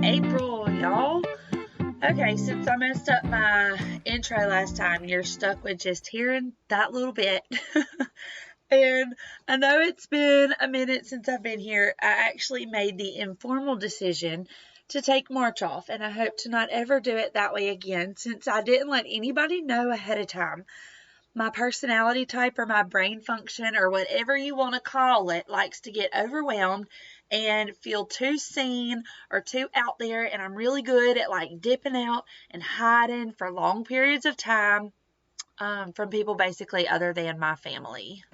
April, y'all. Okay, since I messed up my intro last time, you're stuck with just hearing that little bit. And I know it's been a minute since I've been here. I actually made the informal decision to take March off, and I hope to not ever do it that way again since I didn't let anybody know ahead of time. My personality type or my brain function or whatever you want to call it likes to get overwhelmed and feel too seen or too out there, and I'm really good at like dipping out and hiding for long periods of time from people basically other than my family.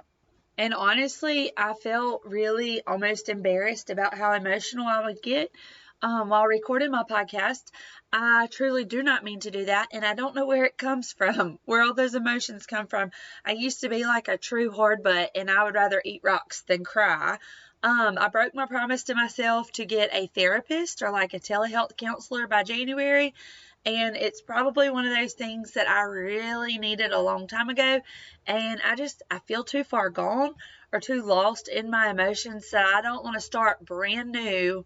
And honestly, I felt really almost embarrassed about how emotional I would get while recording my podcast. I truly do not mean to do that, and I don't know where it comes from, where all those emotions come from. I used to be like a true hard butt, and I would rather eat rocks than cry. I broke my promise to myself to get a therapist or like a telehealth counselor by January. And it's probably one of those things that I really needed a long time ago. And I feel too far gone or too lost in my emotions that I don't want to start brand new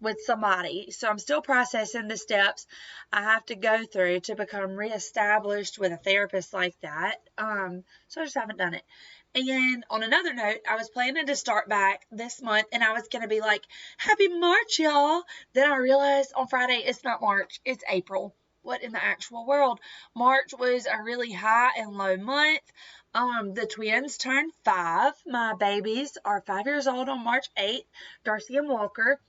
with somebody. So I'm still processing the steps I have to go through to become reestablished with a therapist like that. So I just haven't done it. And on another note, I was planning to start back this month, and I was going to be like, happy March, y'all. Then I realized on Friday, it's not March, it's April. What in the actual world? March was a really high and low month. The twins turned 5. My babies are 5 years old on March 8th, Darcy and Walker.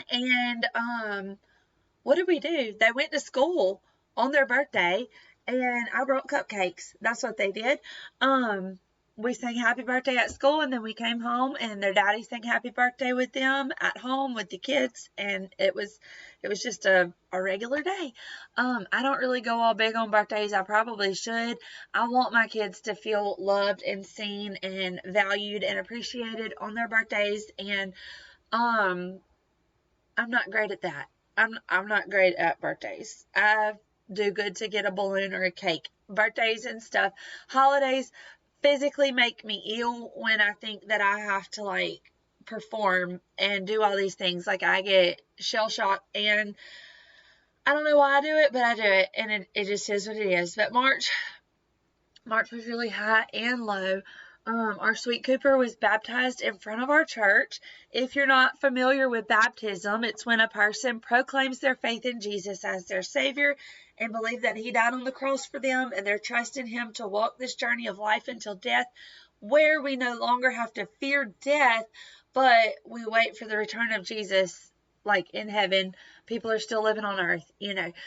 And what did we do? They went to school on their birthday, and I brought cupcakes. That's what they did. We sang happy birthday at school, and then we came home and their daddy sang happy birthday with them at home with the kids, and it was just a regular day. I don't really go all big on birthdays. I probably should. I want my kids to feel loved and seen and valued and appreciated on their birthdays, and I'm not great at that. I'm not great at birthdays. I do good to get a balloon or a cake. Birthdays and stuff, holidays physically make me ill when I think that I have to like perform and do all these things. Like I get shell shocked, and I don't know why I do it, but I do it, and it just is what it is. But March was really high and low. Our sweet Cooper was baptized in front of our church. If you're not familiar with baptism, it's when a person proclaims their faith in Jesus as their Savior and believe that He died on the cross for them, and they're trusting Him to walk this journey of life until death, where we no longer have to fear death, but we wait for the return of Jesus. Like in heaven, people are still living on earth,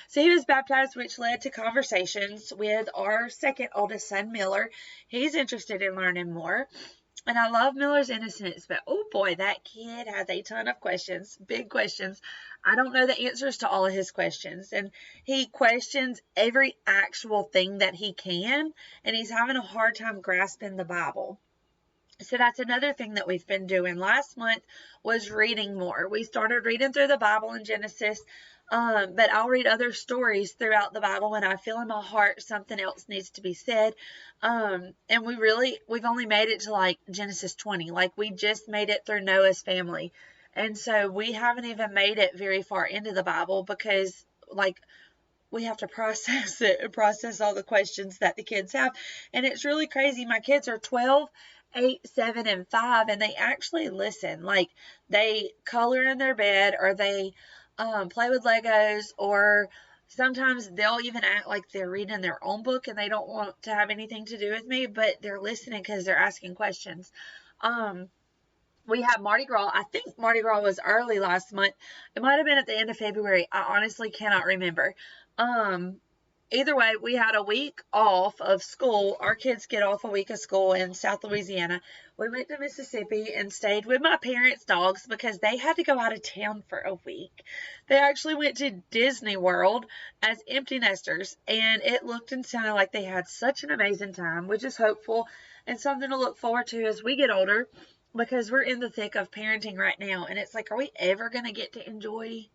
So he was baptized, which led to conversations with our second oldest son, Miller. He's interested in learning more. And I love Miller's innocence, but oh boy, that kid has a ton of questions, big questions. I don't know the answers to all of his questions. And he questions every actual thing that he can, and he's having a hard time grasping the Bible. So that's another thing that we've been doing. Last month was reading more. We started reading through the Bible in Genesis, but I'll read other stories throughout the Bible when I feel in my heart something else needs to be said. And we've only made it to like Genesis 20. Like we just made it through Noah's family. And so we haven't even made it very far into the Bible because like we have to process it and process all the questions that the kids have. And it's really crazy. My kids are 12, 8, 7, and 5, and they actually listen. Like they color in their bed, or they play with Legos, or sometimes they'll even act like they're reading their own book and they don't want to have anything to do with me, but they're listening because they're asking questions. We have Mardi Gras. I think Mardi Gras was early last month. It might have been at the end of February. I honestly cannot remember. Either way, we had a week off of school. Our kids get off a week of school in South Louisiana. We went to Mississippi and stayed with my parents' dogs because they had to go out of town for a week. They actually went to Disney World as empty nesters, and it looked and sounded like they had such an amazing time, which is hopeful and something to look forward to as we get older, because we're in the thick of parenting right now. And it's like, are we ever going to get to enjoy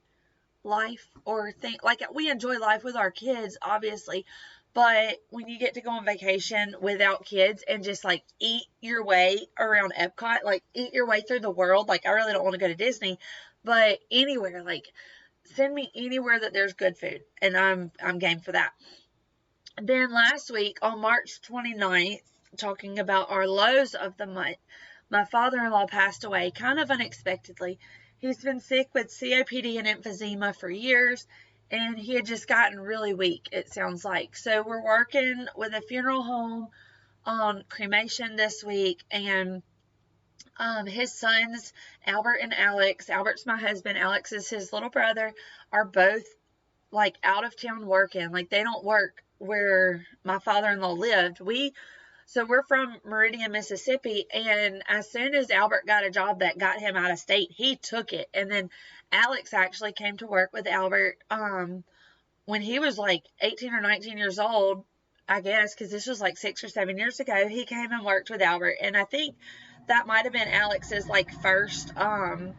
life or think like we enjoy life with our kids, obviously, but when you get to go on vacation without kids and just like eat your way around Epcot, like eat your way through the world, like I really don't want to go to Disney, but anywhere, like send me anywhere that there's good food, and I'm game for that. Then last week on March 29th, talking about our lows of the month, my father-in-law passed away kind of unexpectedly. He's been sick with COPD and emphysema for years, and he had just gotten really weak, it sounds like. So we're working with a funeral home on cremation this week, and his sons, Albert and Alex, Albert's my husband, Alex is his little brother, are both like out of town working. Like, they don't work where my father-in-law lived. So we're from Meridian, Mississippi, and as soon as Albert got a job that got him out of state, he took it. And then Alex actually came to work with Albert when he was like 18 or 19 years old, I guess, because this was like 6 or 7 years ago. He came and worked with Albert, and I think that might have been Alex's like first time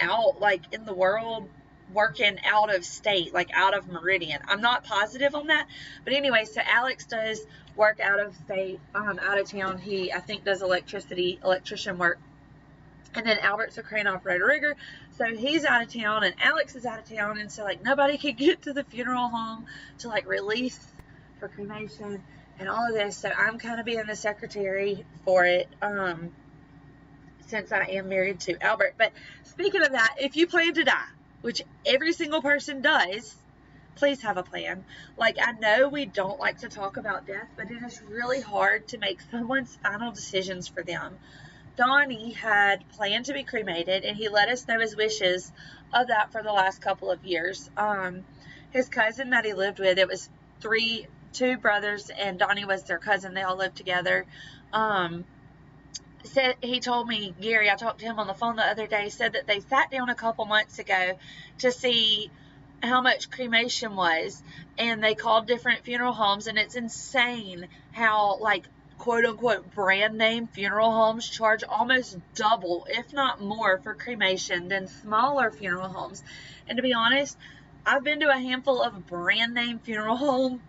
out, like, in the world, working out of state, like out of Meridian. I'm not positive on that, but anyway, so Alex does work out of state, out of town. He, I think, does electrician work. And then Albert's a crane operator rigger, so he's out of town, and Alex is out of town, and so like nobody could get to the funeral home to like release for cremation and all of this. So I'm kind of being the secretary for it, since I am married to Albert. But speaking of that, if you plan to die, which every single person does, please have a plan. Like, I know we don't like to talk about death, but it is really hard to make someone's final decisions for them. Donnie had planned to be cremated, and he let us know his wishes of that for the last couple of years. His cousin that he lived with, it was two brothers, and Donnie was their cousin. They all lived together. Said, he told me, Gary, I talked to him on the phone the other day, said that they sat down a couple months ago to see how much cremation was, and they called different funeral homes, and it's insane how, like, quote-unquote brand name funeral homes charge almost double, if not more, for cremation than smaller funeral homes. And to be honest, I've been to a handful of brand name funeral home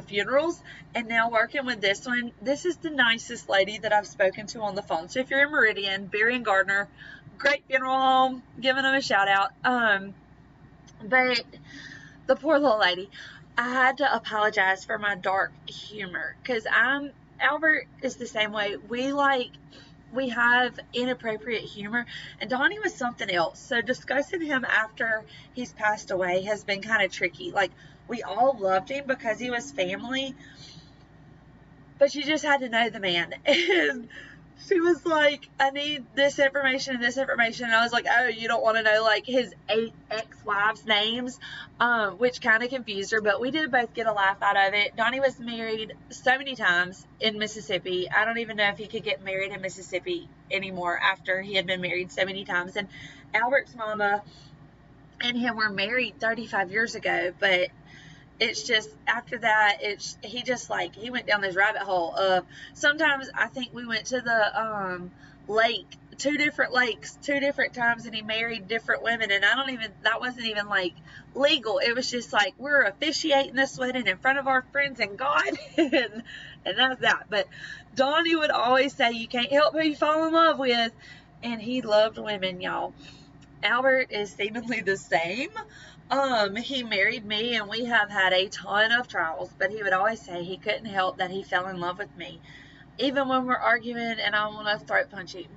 funerals, and now working with this one, this is the nicest lady that I've spoken to on the phone. So if you're in Meridian, Barry and Gardner, great funeral home, giving them a shout out. But the poor little lady, I had to apologize for my dark humor, because Albert is the same way. We have inappropriate humor, and Donnie was something else. So discussing him after he's passed away has been kind of tricky. Like, we all loved him because he was family, but you just had to know the man. And she was like, I need this information and this information. And I was like, oh, you don't want to know like his 8 ex-wives' names, which kind of confused her, but we did both get a laugh out of it. Donnie was married so many times in Mississippi. I don't even know if he could get married in Mississippi anymore after he had been married so many times. And Albert's mama and him were married 35 years ago, but it's just, after that, he went down this rabbit hole of, sometimes I think we went to the lake, 2 different lakes, 2 different times, and he married different women, and that wasn't even like legal. It was just like, we're officiating this wedding in front of our friends and God, and that's that. But Donnie would always say, you can't help who you fall in love with, and he loved women, y'all. Albert is seemingly the same. He married me, and we have had a ton of trials, but he would always say he couldn't help that he fell in love with me, even when we're arguing and I want to throat punch him.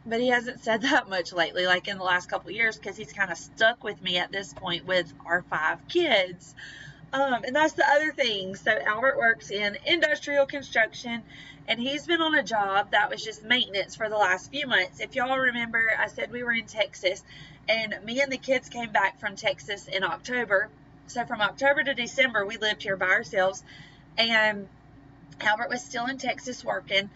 But he hasn't said that much lately, like in the last couple of years, because he's kind of stuck with me at this point with our 5 kids. And that's the other thing. So Albert works in industrial construction, and he's been on a job that was just maintenance for the last few months. If y'all remember, I said we were in Texas, and me and the kids came back from Texas in October. So from October to December, we lived here by ourselves, and Albert was still in Texas working.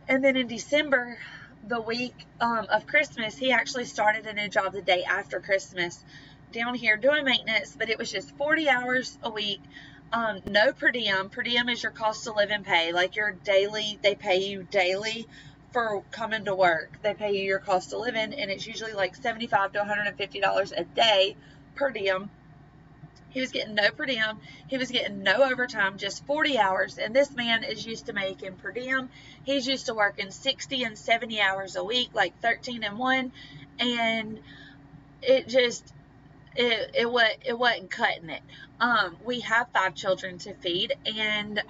And then in December, the week of Christmas, he actually started a new job the day after Christmas down here doing maintenance, but it was just 40 hours a week, no per diem. Per diem is your cost of living pay, like your daily, they pay you daily for coming to work. They pay you your cost of living, and it's usually like $75 to $150 a day per diem. He was getting no per diem. He was getting no overtime, just 40 hours. And this man is used to making per diem. He's used to working 60 and 70 hours a week, like 13 and 1. And it just, it wasn't cutting it. We have 5 children to feed, and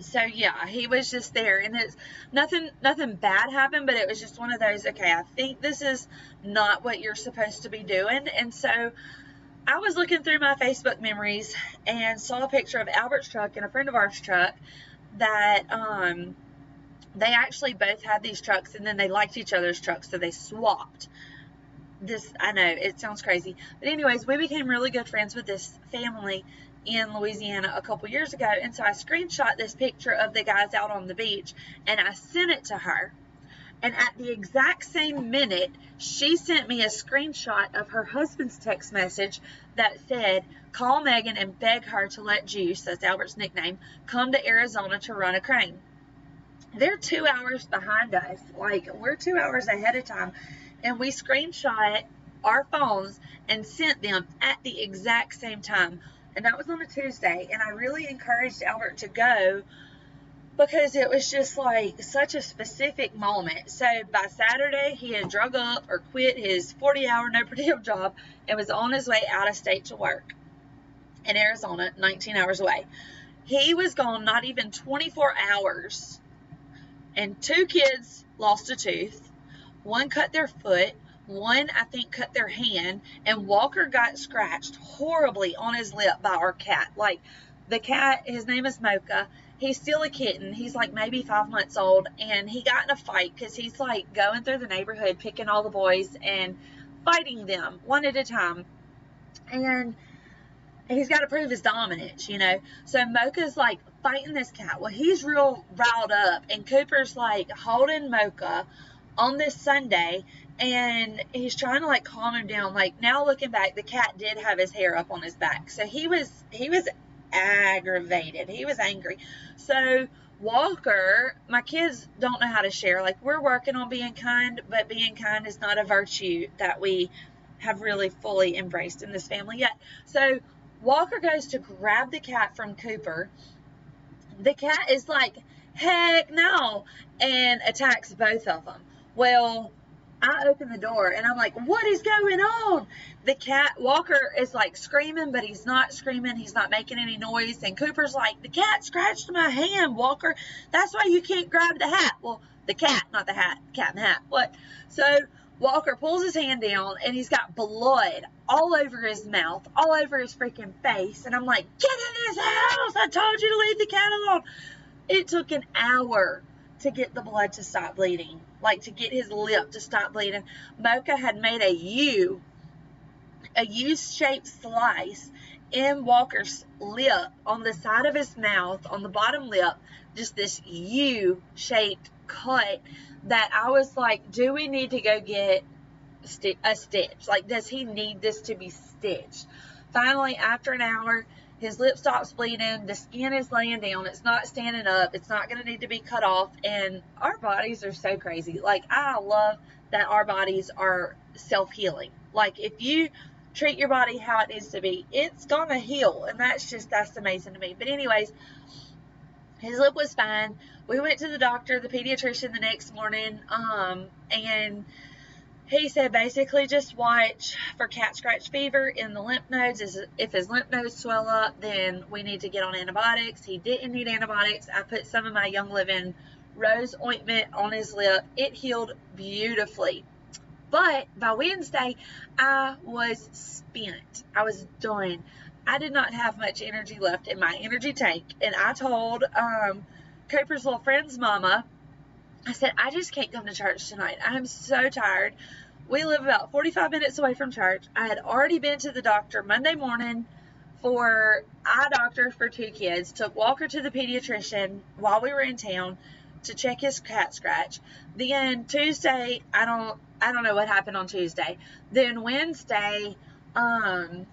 so yeah, he was just there, and it's nothing bad happened, but it was just one of those, okay, I think this is not what you're supposed to be doing. And so I was looking through my Facebook memories and saw a picture of Albert's truck and a friend of ours truck that they actually both had these trucks, and then they liked each other's trucks, so they swapped. This, I know it sounds crazy, but anyways, we became really good friends with this family in Louisiana a couple years ago, and so I screenshot this picture of the guys out on the beach and I sent it to her, and at the exact same minute she sent me a screenshot of her husband's text message that said, call Megan and beg her to let Juice, that's Albert's nickname, come to Arizona to run a crane. They're 2 hours behind us, like we're 2 hours ahead of time, and we screenshot our phones and sent them at the exact same time. And that was on a Tuesday, and I really encouraged Albert to go because it was just like such a specific moment. So by Saturday, he had drug up or quit his 40-hour no per diem job and was on his way out of state to work in Arizona, 19 hours away. He was gone not even 24 hours, and 2 kids lost a tooth. 1 cut their foot. 1, I think, cut their hand, and Walker got scratched horribly on his lip by our cat. Like, the cat, his name is Mocha. He's still a kitten. He's like maybe 5 months old, and he got in a fight because he's like going through the neighborhood picking all the boys and fighting them one at a time. And he's got to prove his dominance, you know. So Mocha's like fighting this cat. Well, he's real riled up, and Cooper's like holding Mocha on this Sunday, and he's trying to like calm him down. Like, now looking back, the cat did have his hair up on his back, so he was aggravated. He was angry. So Walker, my kids don't know how to share. Like, we're working on being kind, but being kind is not a virtue that we have really fully embraced in this family yet. So Walker goes to grab the cat from Cooper. The cat is like, heck no, and attacks both of them. Well, I open the door and I'm like, what is going on? The cat, Walker is like screaming, but he's not screaming. He's not making any noise. And Cooper's like, the cat scratched my hand, Walker. That's why you can't grab the hat. Well, the cat, not the hat, cat in the hat. What? So Walker pulls his hand down, and he's got blood all over his mouth, all over his freaking face. And I'm like, get in this house. I told you to leave the cat alone. It took an hour to get the blood to stop bleeding, like to get his lip to stop bleeding. Mocha had made a U-shaped slice in Walker's lip, on the side of his mouth, on the bottom lip, just this U-shaped cut that I was like, do we need to go get a stitch? Like, does he need this to be stitched? Finally, after an hour, his lip stops bleeding. The skin is laying down. It's not standing up. It's not going to need to be cut off. And our bodies are so crazy. Like, I love that our bodies are self-healing. Like, if you treat your body how it needs to be, it's going to heal. And that's amazing to me. But anyways, his lip was fine. We went to the doctor, the pediatrician, the next morning. And he said basically just watch for cat scratch fever in the lymph nodes. If his lymph nodes swell up, then we need to get on antibiotics. He didn't need antibiotics. I put some of my Young Living rose ointment on his lip. It healed beautifully. But by Wednesday, I was spent. I was done. I did not have much energy left in my energy tank. And I told Cooper's little friend's mama, I said, I just can't come to church tonight. I'm so tired. We live about 45 minutes away from church. I had already been to the doctor Monday morning for eye doctor for 2 kids. Took Walker to the pediatrician while we were in town to check his cat scratch. Then Tuesday, I don't know what happened on Tuesday. Then Wednesday, I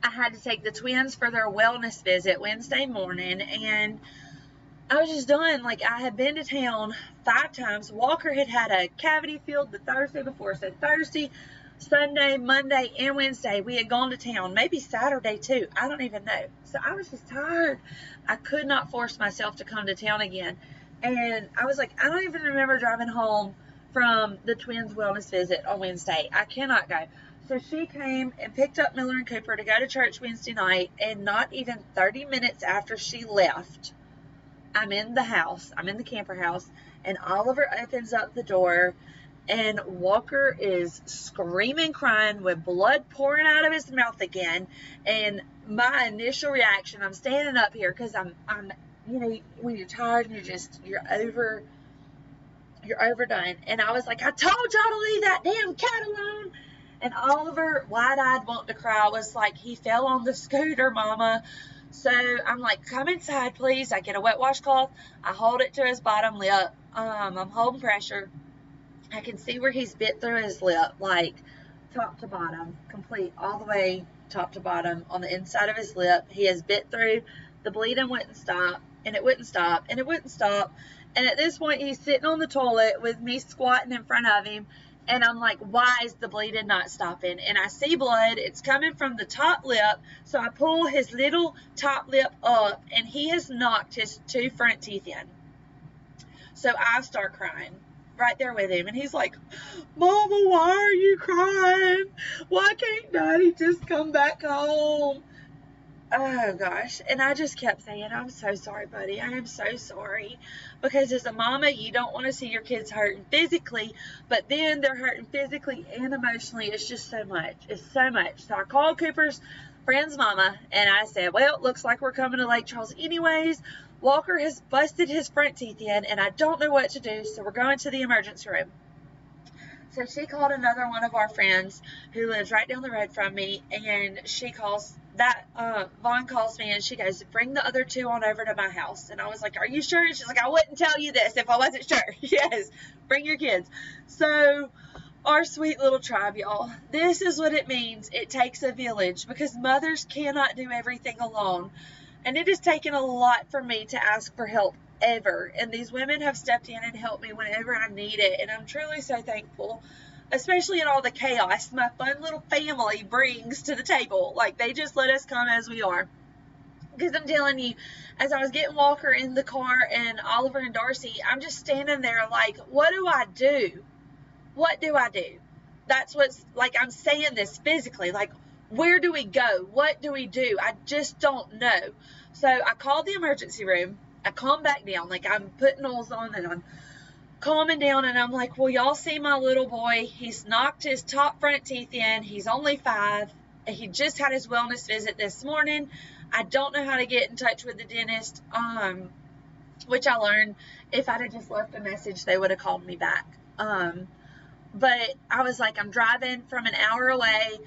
had to take the twins for their wellness visit Wednesday morning, and I was just done. Like, I had been to town 5 times. Walker had a cavity filled the Thursday before. So Thursday, Sunday, Monday, and Wednesday, we had gone to town. Maybe Saturday too. I don't even know. So I was just tired. I could not force myself to come to town again. And I was like, I don't even remember driving home from the twins' wellness visit on Wednesday. I cannot go. So she came and picked up Miller and Cooper to go to church Wednesday night, and not even 30 minutes after she left, I'm in the house. I'm in the camper house, and Oliver opens up the door, and Walker is screaming, crying, with blood pouring out of his mouth again. And my initial reaction, I'm standing up here because I'm, you know, when you're tired and you're overdone. And I was like, I told y'all to leave that damn cat alone. And Oliver, wide-eyed, wanting to cry, was like, he fell on the scooter, Mama. So I'm like, come inside, please. I get a wet washcloth. I hold it to his bottom lip. I'm holding pressure. I can see where he's bit through his lip, like top to bottom, complete, all the way top to bottom on the inside of his lip. He has bit through. The bleeding wouldn't stop, and it wouldn't stop, and it wouldn't stop. And at this point, he's sitting on the toilet with me squatting in front of him. And I'm like, why is the bleeding not stopping? And I see blood. It's coming from the top lip. So I pull his little top lip up, and he has knocked his 2 front teeth in. So I start crying right there with him. And he's like, Mama, why are you crying? Why can't Daddy just come back home? Oh, gosh. And I just kept saying, I'm so sorry, buddy. I am so sorry. Because as a mama, you don't want to see your kids hurting physically, but then they're hurting physically and emotionally. It's just so much. It's so much. So I called Cooper's friend's mama, and I said, well, it looks like we're coming to Lake Charles anyways. Walker has busted his front teeth in, and I don't know what to do, so we're going to the emergency room. So she called another one of our friends who lives right down the road from me, and she calls Vaughn calls me, and she goes, bring the other 2 on over to my house. And I was like, are you sure? And she's like, I wouldn't tell you this if I wasn't sure. Yes, bring your kids. So our sweet little tribe, y'all, this is what it means. It takes a village, because mothers cannot do everything alone. And it has taken a lot for me to ask for help ever. And these women have stepped in and helped me whenever I need it. And I'm truly so thankful, especially in all the chaos my fun little family brings to the table. Like, they just let us come as we are. Because I'm telling you, as I was getting Walker in the car and Oliver and Darcy, I'm just standing there like, what do I do? What do I do? That's what's, like, I'm saying this physically, like, where do we go? What do we do? I just don't know. So I called the emergency room. I calmed back down. Like, I'm putting oils on, and I'm calming down, and I'm like, well, y'all see my little boy. He's knocked his top front teeth in. He's only 5. He just had his wellness visit this morning. I don't know how to get in touch with the dentist, which I learned if I'd have just left a message, they would have called me back. But I was like, I'm driving from an hour away.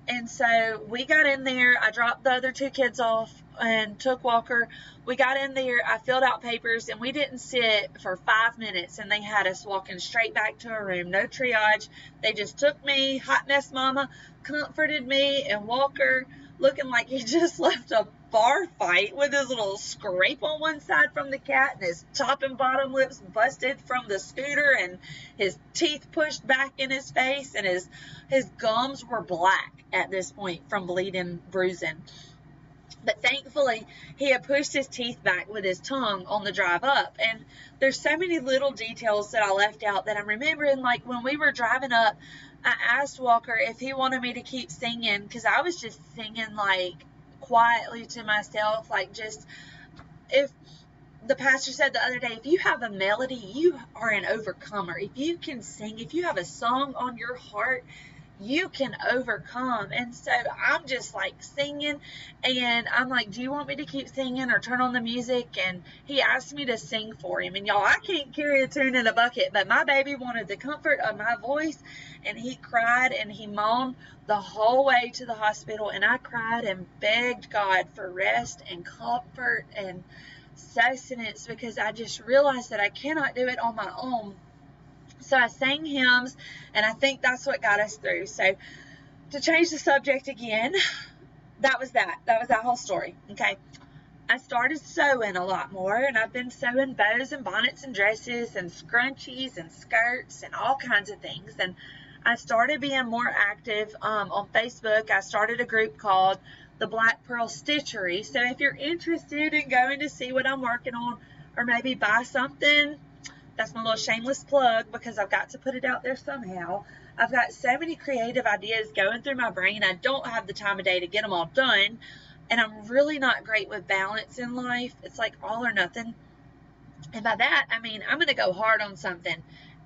And so we got in there. I dropped the other 2 kids off and took Walker. We got in there. I filled out papers, and we didn't sit for 5 minutes, and they had us walking straight back to our room. No triage. They just took me, hot mess mama, comforted me, and Walker, looking like he just left a bar fight with his little scrape on one side from the cat, and his top and bottom lips busted from the scooter, and his teeth pushed back in his face, and his gums were black at this point from bleeding, bruising. But thankfully, he had pushed his teeth back with his tongue on the drive up. And there's so many little details that I left out that I'm remembering. Like, when we were driving up, I asked Walker if he wanted me to keep singing, because I was just singing, like, quietly to myself. Like, just, if the pastor said the other day, if you have a melody, you are an overcomer. If you can sing, if you have a song on your heart, you can overcome. And so I'm just like singing, and I'm like, do you want me to keep singing or turn on the music? And he asked me to sing for him. And y'all, I can't carry a tune in a bucket, but my baby wanted the comfort of my voice, and he cried and he moaned the whole way to the hospital. And I cried and begged God for rest and comfort and sustenance, because I just realized that I cannot do it on my own. So I sang hymns, and I think that's what got us through. So to change the subject again, that was that whole story. Okay. I started sewing a lot more, and I've been sewing bows and bonnets and dresses and scrunchies and skirts and all kinds of things. And I started being more active on Facebook. I started a group called the Black Pearl Stitchery. So if you're interested in going to see what I'm working on, or maybe buy something That's my little shameless plug because I've got to put it out there somehow. I've got so many creative ideas going through my brain. I don't have the time of day to get them all done. And I'm really not great with balance in life. It's like all or nothing. And by that, I mean, I'm going to go hard on something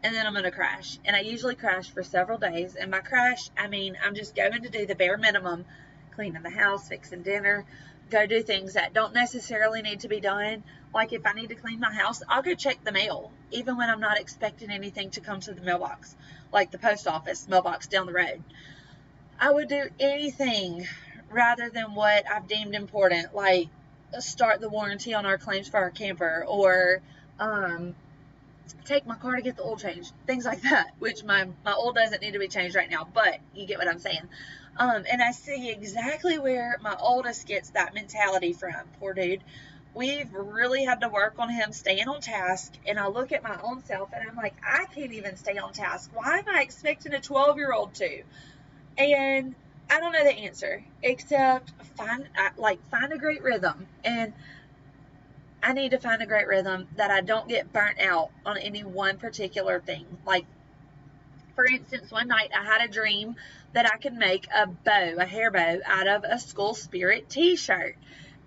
and then I'm going to crash. And I usually crash for several days. And by crash, I mean, I'm just going to do the bare minimum, cleaning the house, fixing dinner, go do things that don't necessarily need to be done. Like if I need to clean my house, I'll go check the mail, even when I'm not expecting anything to come to the mailbox, like the post office mailbox down the road. I would do anything rather than what I've deemed important, like start the warranty on our claims for our camper, or take my car to get the oil changed, things like that, which my oil doesn't need to be changed right now, but you get what I'm saying. And I see exactly where my oldest gets that mentality from. Poor dude. We've really had to work on him staying on task, and I look at my own self and I'm like, I can't even stay on task. Why am I expecting a 12-year-old to? And I don't know the answer, except find a great rhythm. And I need to find a great rhythm that I don't get burnt out on any one particular thing. Like, for instance, one night I had a dream that I could make a hair bow out of a School Spirit t-shirt.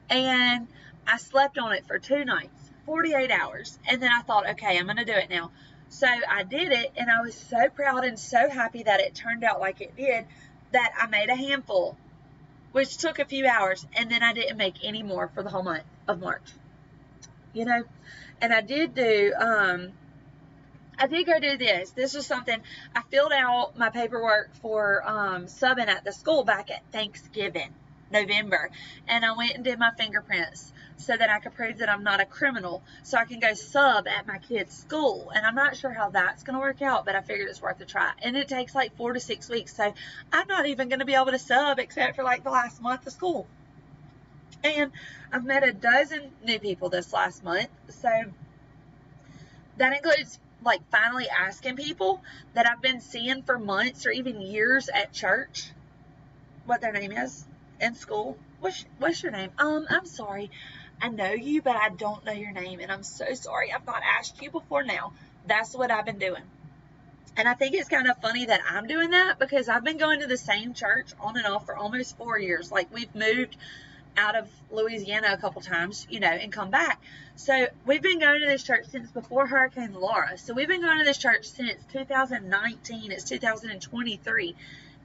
And I slept on it for 2 nights, 48 hours. And then I thought, okay, I'm going to do it now. So I did it, and I was so proud and so happy that it turned out like it did that I made a handful, which took a few hours. And then I didn't make any more for the whole month of March. You know, and I did go do this. This was something, I filled out my paperwork for subbing at the school back at Thanksgiving, November. And I went and did my fingerprints so that I could prove that I'm not a criminal, so I can go sub at my kid's school. And I'm not sure how that's going to work out, but I figured it's worth a try. And it takes like 4 to 6 weeks, so I'm not even going to be able to sub except for like the last month of school. And I've met a dozen new people this last month, so that includes like finally asking people that I've been seeing for months or even years at church what their name is in school. What's your name? I'm sorry, I know you, but I don't know your name, and I'm so sorry I've not asked you before now. That's what I've been doing. And I think it's kind of funny that I'm doing that because I've been going to the same church on and off for almost 4 years. Like, we've moved out of Louisiana a couple times, you know, and come back. So we've been going to this church since before Hurricane Laura. So we've been going to this church since 2019. It's 2023.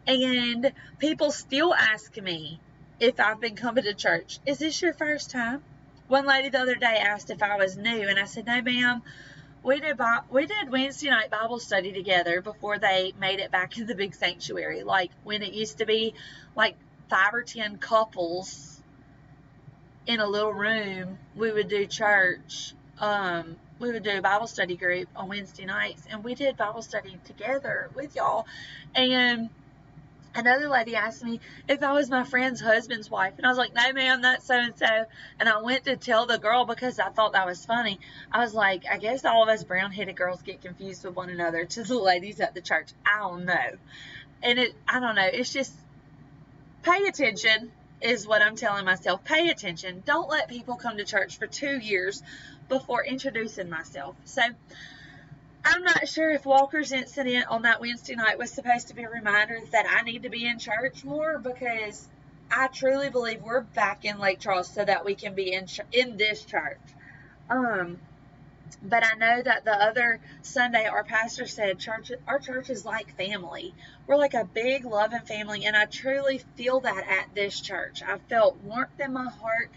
And people still ask me if I've been coming to church. Is this your first time? One lady the other day asked if I was new, and I said, no, ma'am. We did Wednesday night Bible study together before they made it back to the big sanctuary. Like, when it used to be like 5 or 10 couples in a little room, we would do church. We would do a Bible study group on Wednesday nights, and we did Bible study together with y'all. And another lady asked me if I was my friend's husband's wife, and I was like, no, ma'am, that's so-and-so. And I went to tell the girl because I thought that was funny. I was like, I guess all of us brown-headed girls get confused with one another to the ladies at the church. I don't know. And I don't know. It's just, pay attention is what I'm telling myself. Pay attention. Don't let people come to church for 2 years before introducing myself. So I'm not sure if Walker's incident on that Wednesday night was supposed to be a reminder that I need to be in church more, because I truly believe we're back in Lake Charles so that we can be in this church. But I know that the other Sunday our pastor said our church is like family. We're like a big loving family, and I truly feel that at this church. I felt warmth in my heart.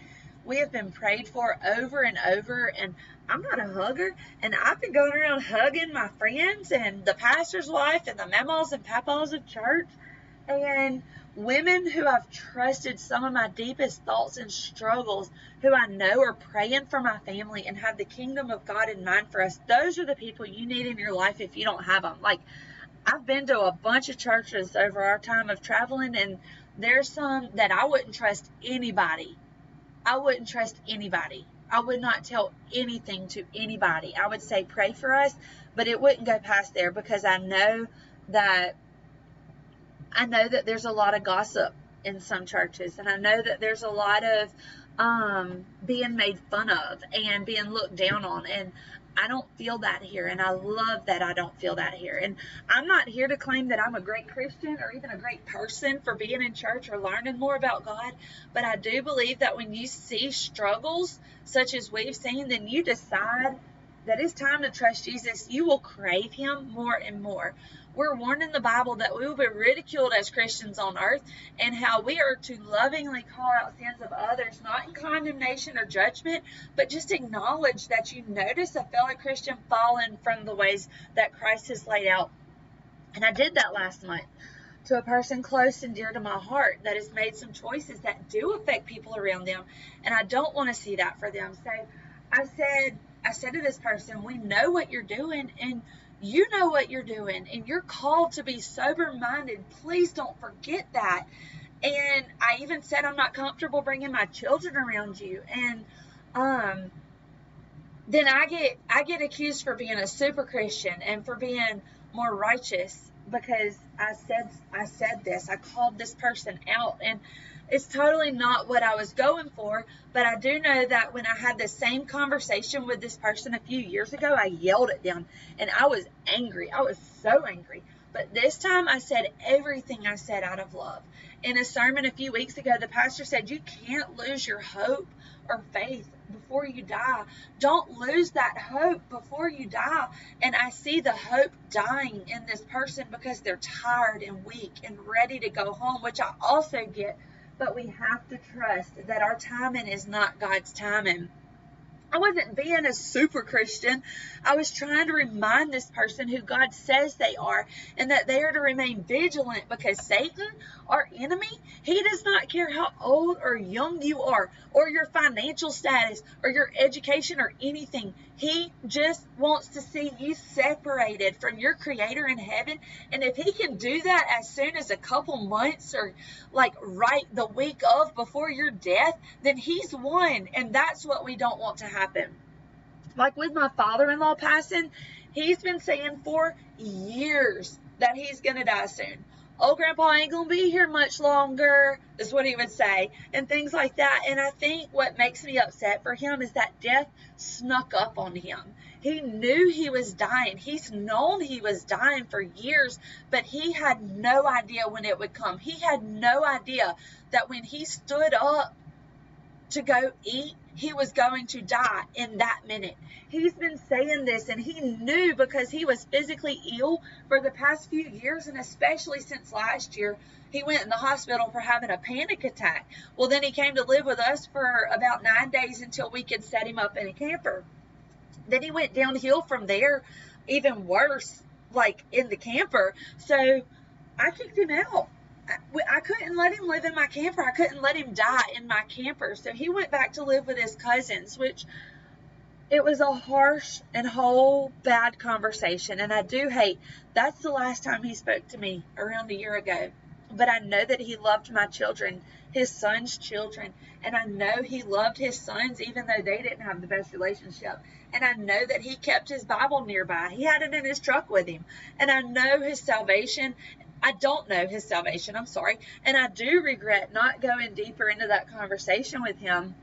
We have been prayed for over and over, and I'm not a hugger, and I've been going around hugging my friends and the pastor's wife and the mamas and papas of church, and women who I've trusted some of my deepest thoughts and struggles, who I know are praying for my family and have the kingdom of God in mind for us. Those are the people you need in your life if you don't have them. Like, I've been to a bunch of churches over our time of traveling, and there's some that I wouldn't trust anybody. I wouldn't trust anybody. I would not tell anything to anybody. I would say, pray for us, but it wouldn't go past there, because I know that there's a lot of gossip in some churches, and I know that there's a lot of being made fun of and being looked down on, and I don't feel that here, and I love that I don't feel that here. And I'm not here to claim that I'm a great Christian or even a great person for being in church or learning more about God, but I do believe that when you see struggles such as we've seen, then you decide that it's time to trust Jesus. You will crave him more and more. We're warned in the Bible that we will be ridiculed as Christians on earth, and how we are to lovingly call out sins of others, not in condemnation or judgment, but just acknowledge that you notice a fellow Christian fallen from the ways that Christ has laid out. And I did that last month to a person close and dear to my heart that has made some choices that do affect people around them, and I don't want to see that for them. So I said to this person, we know what you're doing, and you know what you're doing, and you're called to be sober-minded. Please don't forget that. And I even said I'm not comfortable bringing my children around you. And then I get accused for being a super Christian and for being more righteous because I said this. I called this person out, and it's totally not what I was going for, but I do know that when I had the same conversation with this person a few years ago, I yelled at them, and I was angry. I was so angry. But this time I said everything I said out of love. In a sermon a few weeks ago, the pastor said, you can't lose your hope or faith before you die. Don't lose that hope before you die. And I see the hope dying in this person because they're tired and weak and ready to go home, which I also get. But we have to trust that our timing is not God's timing. I wasn't being a super Christian. I was trying to remind this person who God says they are, and that they are to remain vigilant, because Satan, our enemy, he does not care how old or young you are, or your financial status, or your education, or anything. He just wants to see you separated from your Creator in heaven. And if he can do that as soon as a couple months, or like right the week of before your death, then he's won. And that's what we don't want to happen. Like with my father-in-law passing, he's been saying for years that he's going to die soon. Oh, Grandpa ain't going to be here much longer, is what he would say, and things like that. And I think what makes me upset for him is that death snuck up on him. He knew he was dying. He's known he was dying for years, but he had no idea when it would come. He had no idea that when he stood up to go eat, he was going to die in that minute. He's been saying this, and he knew because he was physically ill for the past few years, and especially since last year. He went in the hospital for having a panic attack. Well, then he came to live with us for about 9 days until we could set him up in a camper. Then he went downhill from there, even worse, like in the camper. So I kicked him out. I couldn't let him live in my camper. I couldn't let him die in my camper. So he went back to live with his cousins, which it was a harsh and whole bad conversation. And I do hate, that's the last time he spoke to me, around a year ago. But I know that he loved my children, his son's children. And I know he loved his sons, even though they didn't have the best relationship. And I know that he kept his Bible nearby. He had it in his truck with him. And I know his salvation. I don't know his salvation, I'm sorry. And I do regret not going deeper into that conversation with him.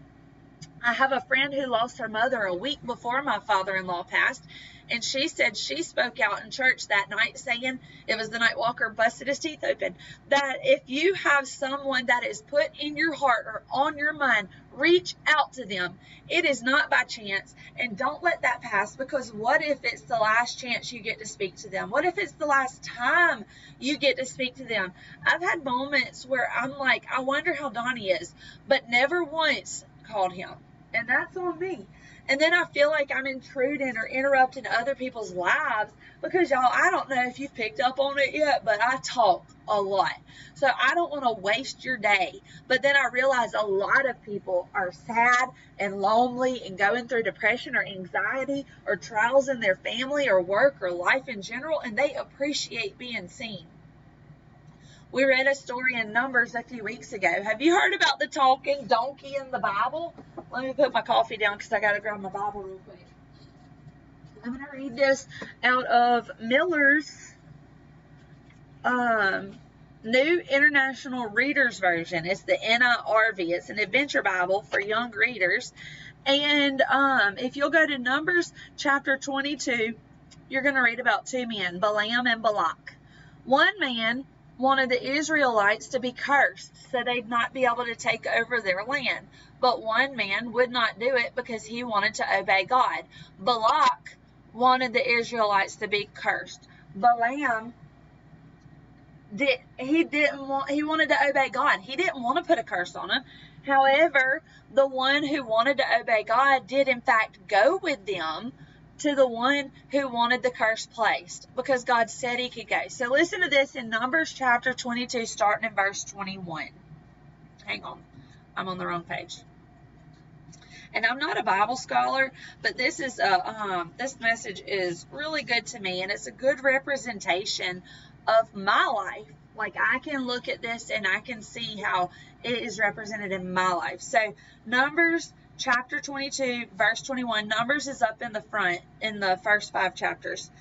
I have a friend who lost her mother a week before my father-in-law passed, and she said she spoke out in church that night saying, it was the night Walker busted his teeth open, that if you have someone that is put in your heart or on your mind, reach out to them. It is not by chance, and don't let that pass, because what if it's the last chance you get to speak to them? What if it's the last time you get to speak to them? I've had moments where I'm like, I wonder how Donnie is, but never once called him. And that's on me. And then I feel like I'm intruding or interrupting other people's lives because, y'all, I don't know if you've picked up on it yet, but I talk a lot. So I don't want to waste your day. But then I realize a lot of people are sad and lonely and going through depression or anxiety or trials in their family or work or life in general, and they appreciate being seen. We read a story in Numbers a few weeks ago. Have you heard about the talking donkey in the Bible? Let me put my coffee down because I got to grab my Bible real quick. I'm going to read this out of Miller's New International Reader's Version. It's the NIrV. It's an adventure Bible for young readers. And if you'll go to Numbers chapter 22, you're going to read about two men, Balaam and Balak. One man wanted the Israelites to be cursed so they'd not be able to take over their land. But one man would not do it because he wanted to obey God. Balak wanted the Israelites to be cursed. Balaam he wanted to obey God. He didn't want to put a curse on him. However, the one who wanted to obey God did in fact go with them to the one who wanted the curse placed, because God said he could go. So listen to this in Numbers chapter 22, starting in verse 21. Hang on, I'm on the wrong page. And I'm not a Bible scholar, but this is this message is really good to me, and it's a good representation of my life. Like, I can look at this and I can see how it is represented in my life. So Numbers chapter 22, verse 21. Numbers is up in the front in the first 5 chapters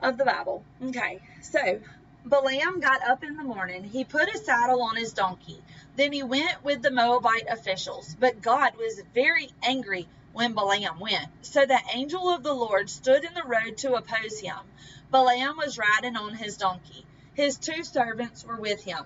of the Bible. Okay, so Balaam got up in the morning. He put a saddle on his donkey. Then he went with the Moabite officials. But God was very angry when Balaam went. So the angel of the Lord stood in the road to oppose him. Balaam was riding on his donkey. His 2 servants were with him.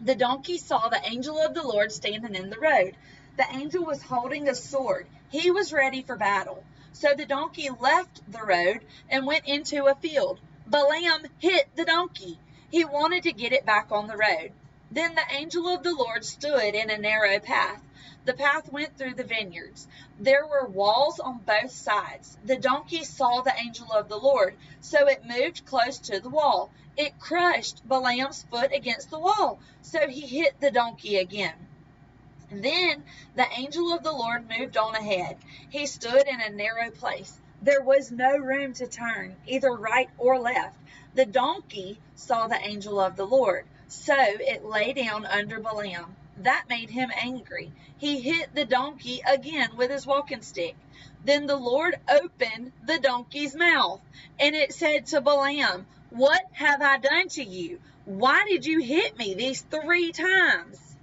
The donkey saw the angel of the Lord standing in the road. The angel was holding a sword. He was ready for battle. So the donkey left the road and went into a field. Balaam hit the donkey. He wanted to get it back on the road. Then the angel of the Lord stood in a narrow path. The path went through the vineyards. There were walls on both sides. The donkey saw the angel of the Lord, so it moved close to the wall. It crushed Balaam's foot against the wall, so he hit the donkey again. Then the angel of the Lord moved on ahead. He stood in a narrow place. There was no room to turn, either right or left. The donkey saw the angel of the Lord, so it lay down under Balaam. That made him angry. He hit the donkey again with his walking stick. Then the Lord opened the donkey's mouth, and it said to Balaam, "What have I done to you? Why did you hit me these 3 times?"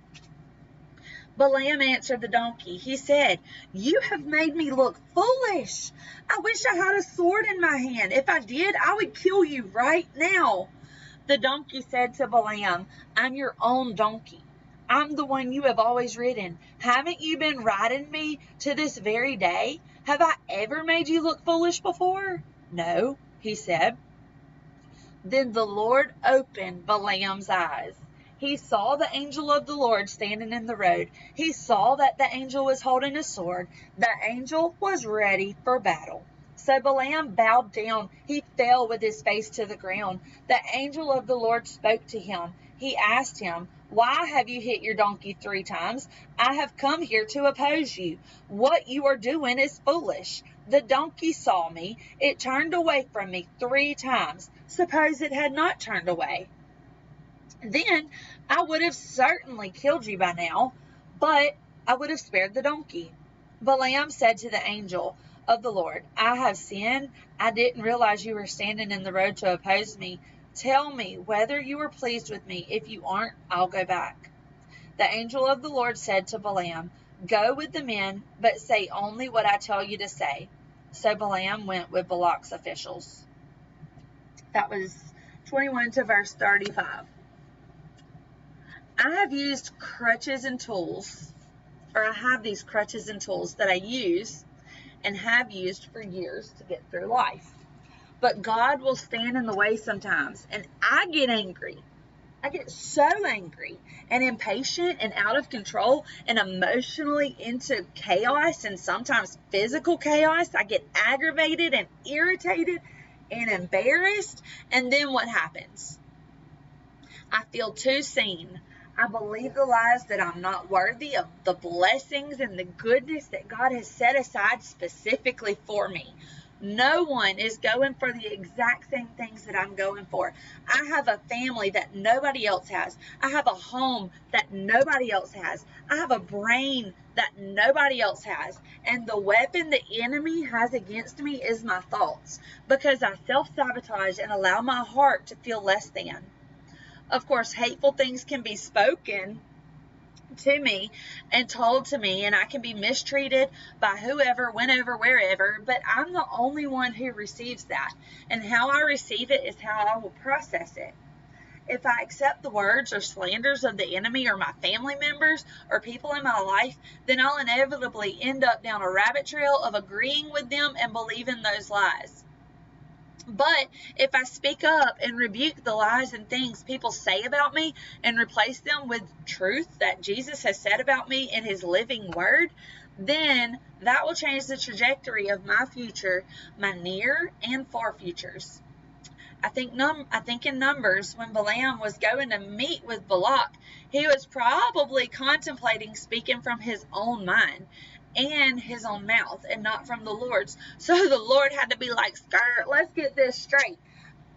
Balaam answered the donkey. He said, "You have made me look foolish. I wish I had a sword in my hand. If I did, I would kill you right now." The donkey said to Balaam, "I'm your own donkey. I'm the one you have always ridden. Haven't you been riding me to this very day? Have I ever made you look foolish before?" "No," he said. Then the Lord opened Balaam's eyes. He saw the angel of the Lord standing in the road. He saw that the angel was holding a sword. The angel was ready for battle. So Balaam bowed down. He fell with his face to the ground. The angel of the Lord spoke to him. He asked him, "Why have you hit your donkey 3 times? I have come here to oppose you. What you are doing is foolish. The donkey saw me. It turned away from me 3 times. Suppose it had not turned away. Then I would have certainly killed you by now, but I would have spared the donkey." Balaam said to the angel of the Lord, "I have sinned. I didn't realize you were standing in the road to oppose me. Tell me whether you are pleased with me. If you aren't, I'll go back." The angel of the Lord said to Balaam, "Go with the men, but say only what I tell you to say." So Balaam went with Balak's officials. That was 21 to verse 35. I have used crutches and tools, or I have these crutches and tools that I use and have used for years to get through life. But God will stand in the way sometimes, and I get angry. I get so angry and impatient and out of control and emotionally into chaos and sometimes physical chaos. I get aggravated and irritated and embarrassed. And then what happens? I feel too seen. I believe the lies that I'm not worthy of the blessings and the goodness that God has set aside specifically for me. No one is going for the exact same things that I'm going for. I have a family that nobody else has. I have a home that nobody else has. I have a brain that nobody else has. And the weapon the enemy has against me is my thoughts, because I self-sabotage and allow my heart to feel less than. Of course, hateful things can be spoken to me and told to me, and I can be mistreated by whoever, whenever, wherever, but I'm the only one who receives that. And how I receive it is how I will process it. If I accept the words or slanders of the enemy or my family members or people in my life, then I'll inevitably end up down a rabbit trail of agreeing with them and believing those lies. But if I speak up and rebuke the lies and things people say about me and replace them with truth that Jesus has said about me in his living word, then that will change the trajectory of my future, my near and far futures. I think in Numbers, when Balaam was going to meet with Balak, he was probably contemplating speaking from his own mind and his own mouth and not from the Lord's. So the Lord had to be like, skirt, let's get this straight.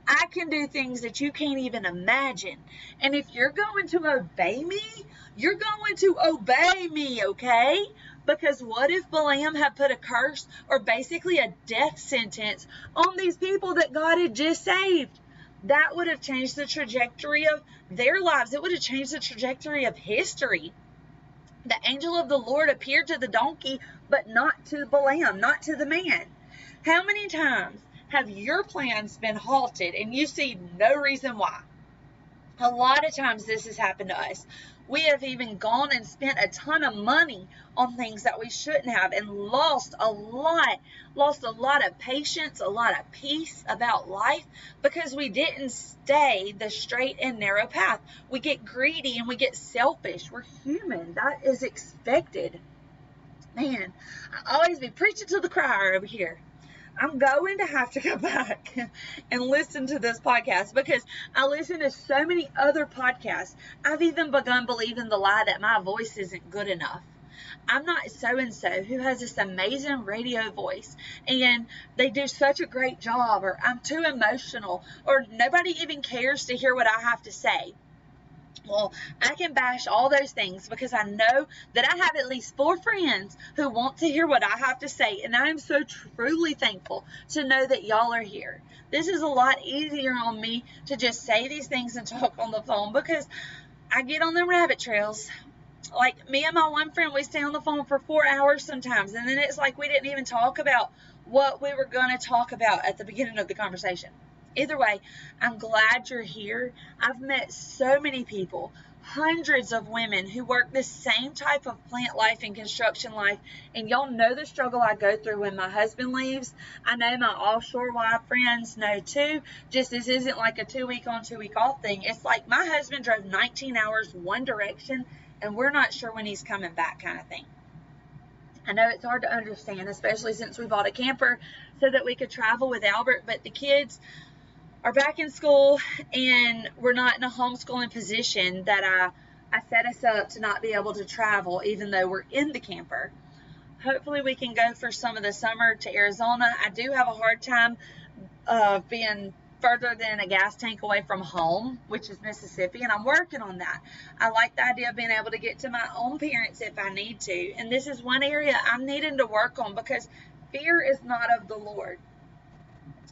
I can do things that you can't even imagine. And if you're going to obey me, you're going to obey me, okay? Because what if Balaam had put a curse or basically a death sentence on these people that God had just saved? That would have changed the trajectory of their lives. It would have changed the trajectory of history. The angel of the Lord appeared to the donkey, but not to Balaam, not to the man. How many times have your plans been halted and you see no reason why? A lot of times this has happened to us. We have even gone and spent a ton of money on things that we shouldn't have and lost a lot of patience, a lot of peace about life because we didn't stay the straight and narrow path. We get greedy and we get selfish. We're human. That is expected. Man, I always be preaching to the choir over here. I'm going to have to go back and listen to this podcast because I listen to so many other podcasts. I've even begun believing the lie that my voice isn't good enough. I'm not so-and-so who has this amazing radio voice and they do such a great job, or I'm too emotional, or nobody even cares to hear what I have to say. Well, I can bash all those things because I know that I have at least 4 friends who want to hear what I have to say, and I am so truly thankful to know that y'all are here. This is a lot easier on me to just say these things and talk on the phone because I get on them rabbit trails. Like me and my one friend, we stay on the phone for 4 hours sometimes, and then it's like we didn't even talk about what we were going to talk about at the beginning of the conversation. Either way, I'm glad you're here. I've met so many people, hundreds of women who work the same type of plant life and construction life, and y'all know the struggle I go through when my husband leaves. I know my offshore wife friends know too. Just this isn't like a 2-week on, 2-week off thing. It's like my husband drove 19 hours one direction, and we're not sure when he's coming back kind of thing. I know it's hard to understand, especially since we bought a camper so that we could travel with Albert, but the kids are back in school and we're not in a homeschooling position that I set us up to not be able to travel even though we're in the camper. Hopefully we can go for some of the summer to Arizona. I do have a hard time being further than a gas tank away from home, which is Mississippi, and I'm working on that. I like the idea of being able to get to my own parents if I need to, and this is one area I'm needing to work on because fear is not of the Lord.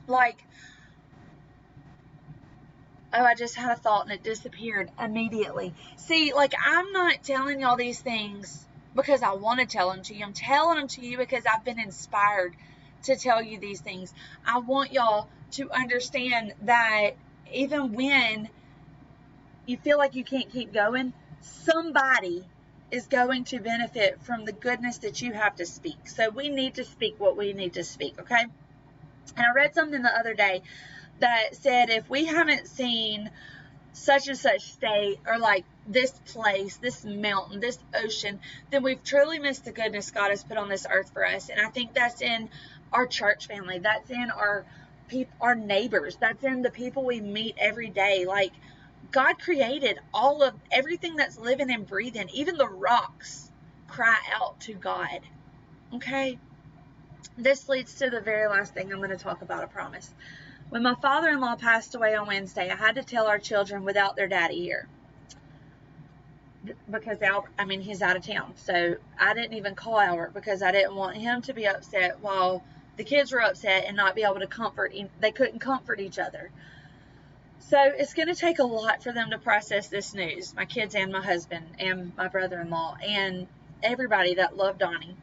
Like, oh, I just had a thought and it disappeared immediately. See, like, I'm not telling y'all these things because I want to tell them to you. I'm telling them to you because I've been inspired to tell you these things. I want y'all to understand that even when you feel like you can't keep going, somebody is going to benefit from the goodness that you have to speak. So we need to speak what we need to speak, okay? And I read something the other day that said if we haven't seen such and such state, or like this place, this mountain, this ocean, then we've truly missed the goodness God has put on this earth for us. And I think that's in our church family, that's in our neighbors, that's in the people we meet every day. Like, God created everything that's living and breathing. Even the rocks cry out to God. Okay? This leads to the very last thing I'm going to talk about, I promise. When my father-in-law passed away on Wednesday, I had to tell our children without their daddy here. Because he's out of town. So I didn't even call Albert because I didn't want him to be upset while the kids were upset and not be able to they couldn't comfort each other. So it's going to take a lot for them to process this news, my kids and my husband and my brother-in-law and everybody that loved Donnie.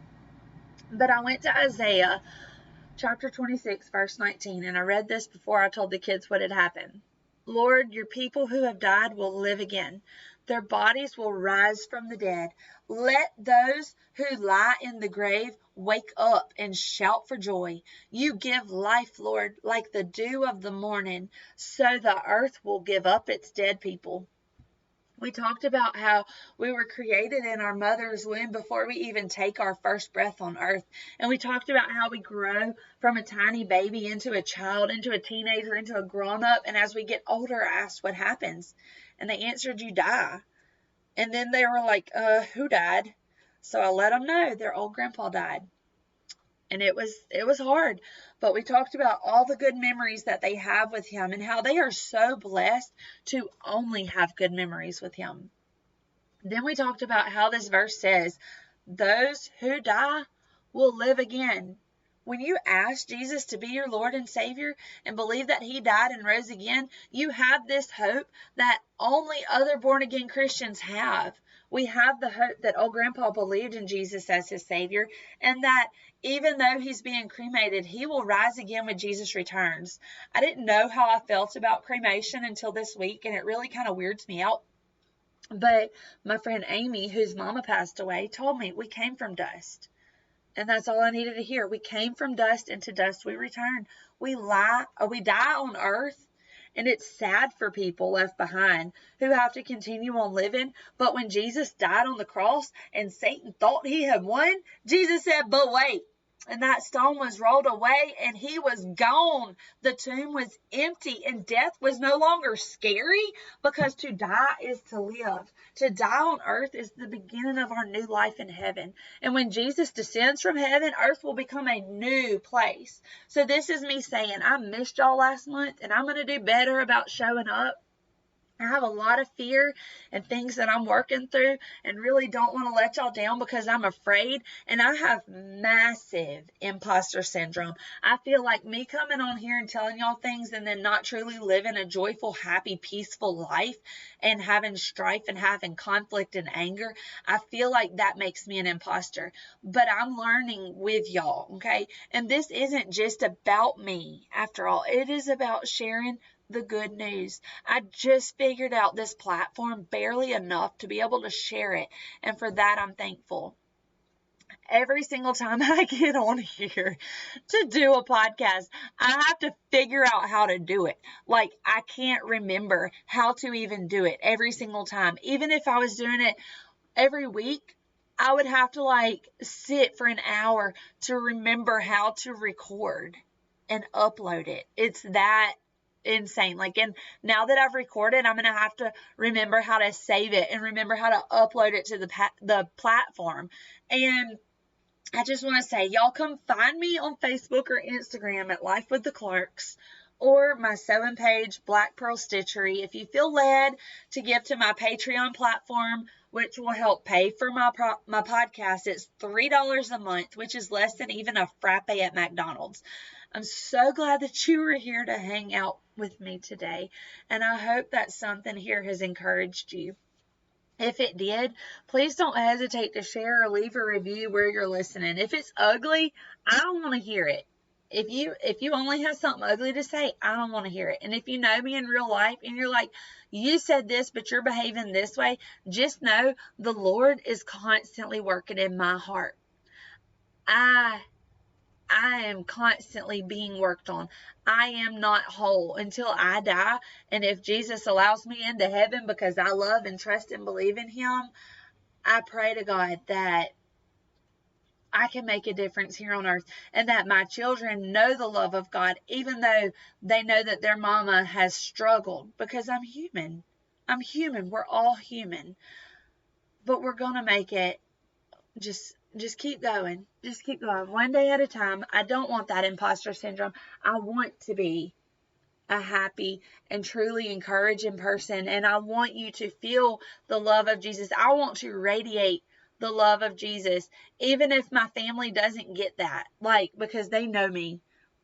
But I went to Isaiah chapter 26, verse 19, and I read this before I told the kids what had happened. Lord, your people who have died will live again. Their bodies will rise from the dead. Let those who lie in the grave wake up and shout for joy. You give life, Lord, like the dew of the morning, so the earth will give up its dead people. We talked about how we were created in our mother's womb before we even take our first breath on earth. And we talked about how we grow from a tiny baby into a child, into a teenager, into a grown-up. And as we get older, I asked what happens. And they answered, you die. And then they were like, who died? So I let them know their old grandpa died. And it was hard, but we talked about all the good memories that they have with him and how they are so blessed to only have good memories with him. Then we talked about how this verse says, those who die will live again. When you ask Jesus to be your Lord and Savior and believe that he died and rose again, you have this hope that only other born-again Christians have. We have the hope that old grandpa believed in Jesus as his Savior, and that even though he's being cremated, he will rise again when Jesus returns. I didn't know how I felt about cremation until this week, and it really kind of weirds me out. But my friend Amy, whose mama passed away, told me we came from dust. And that's all I needed to hear. We came from dust, and to dust we return. We die on earth, and it's sad for people left behind who have to continue on living. But when Jesus died on the cross and Satan thought he had won, Jesus said, but wait. And that stone was rolled away and he was gone. The tomb was empty and death was no longer scary, because to die is to live. To die on earth is the beginning of our new life in heaven. And when Jesus descends from heaven, earth will become a new place. So this is me saying, I missed y'all last month and I'm going to do better about showing up. I have a lot of fear and things that I'm working through and really don't want to let y'all down because I'm afraid. And I have massive imposter syndrome. I feel like me coming on here and telling y'all things and then not truly living a joyful, happy, peaceful life and having strife and having conflict and anger, I feel like that makes me an imposter. But I'm learning with y'all, okay? And this isn't just about me after all. It is about sharing the good news. I just figured out this platform barely enough to be able to share it, and for that I'm thankful. Every single time I get on here to do a podcast, I have to figure out how to do it. Like, I can't remember how to even do it every single time. Even if I was doing it every week, I would have to sit for an hour to remember how to record and upload it. It's that insane. And now that I've recorded, I'm going to have to remember how to save it and remember how to upload it to the platform. And I just want to say, y'all come find me on Facebook or Instagram at Life with the Clarks, or my 7-page Black Pearl Stitchery. If you feel led to give to my Patreon platform, which will help pay for my podcast, it's $3 a month, which is less than even a frappe at McDonald's. I'm so glad that you were here to hang out with me today, and I hope that something here has encouraged you. If it did, please don't hesitate to share or leave a review where you're listening. If it's ugly, I don't want to hear it. If you only have something ugly to say, I don't want to hear it. And if you know me in real life and you're like, you said this, but you're behaving this way, just know the Lord is constantly working in my heart. I am constantly being worked on. I am not whole until I die. And if Jesus allows me into heaven because I love and trust and believe in him, I pray to God that I can make a difference here on earth, and that my children know the love of God, even though they know that their mama has struggled, because I'm human. I'm human. We're all human. But we're going to make it. Just keep going. Just keep going. One day at a time. I don't want that imposter syndrome. I want to be a happy and truly encouraging person. And I want you to feel the love of Jesus. I want to radiate the love of Jesus, even if my family doesn't get that, because they know me.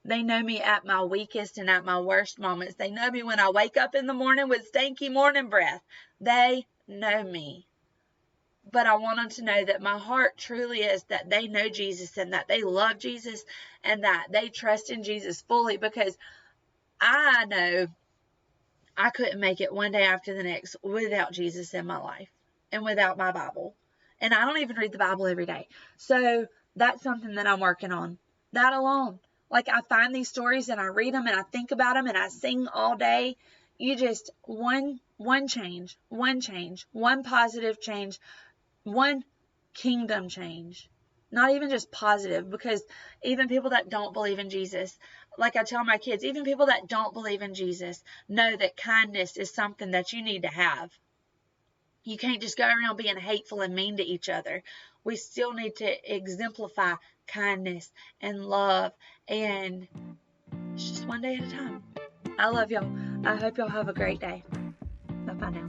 They know me at my weakest and at my worst moments. They know me when I wake up in the morning with stanky morning breath. They know me. But I want them to know that my heart truly is that they know Jesus and that they love Jesus and that they trust in Jesus fully, because I know I couldn't make it one day after the next without Jesus in my life and without my Bible. And I don't even read the Bible every day. So that's something that I'm working on. That alone. Like, I find these stories and I read them and I think about them and I sing all day. You just, one change, one positive change, one kingdom change. Not even just positive, because even people that don't believe in Jesus, like I tell my kids, even people that don't believe in Jesus know that kindness is something that you need to have. You can't just go around being hateful and mean to each other. We still need to exemplify kindness and love, and it's just one day at a time. I love y'all. I hope y'all have a great day. Bye-bye now.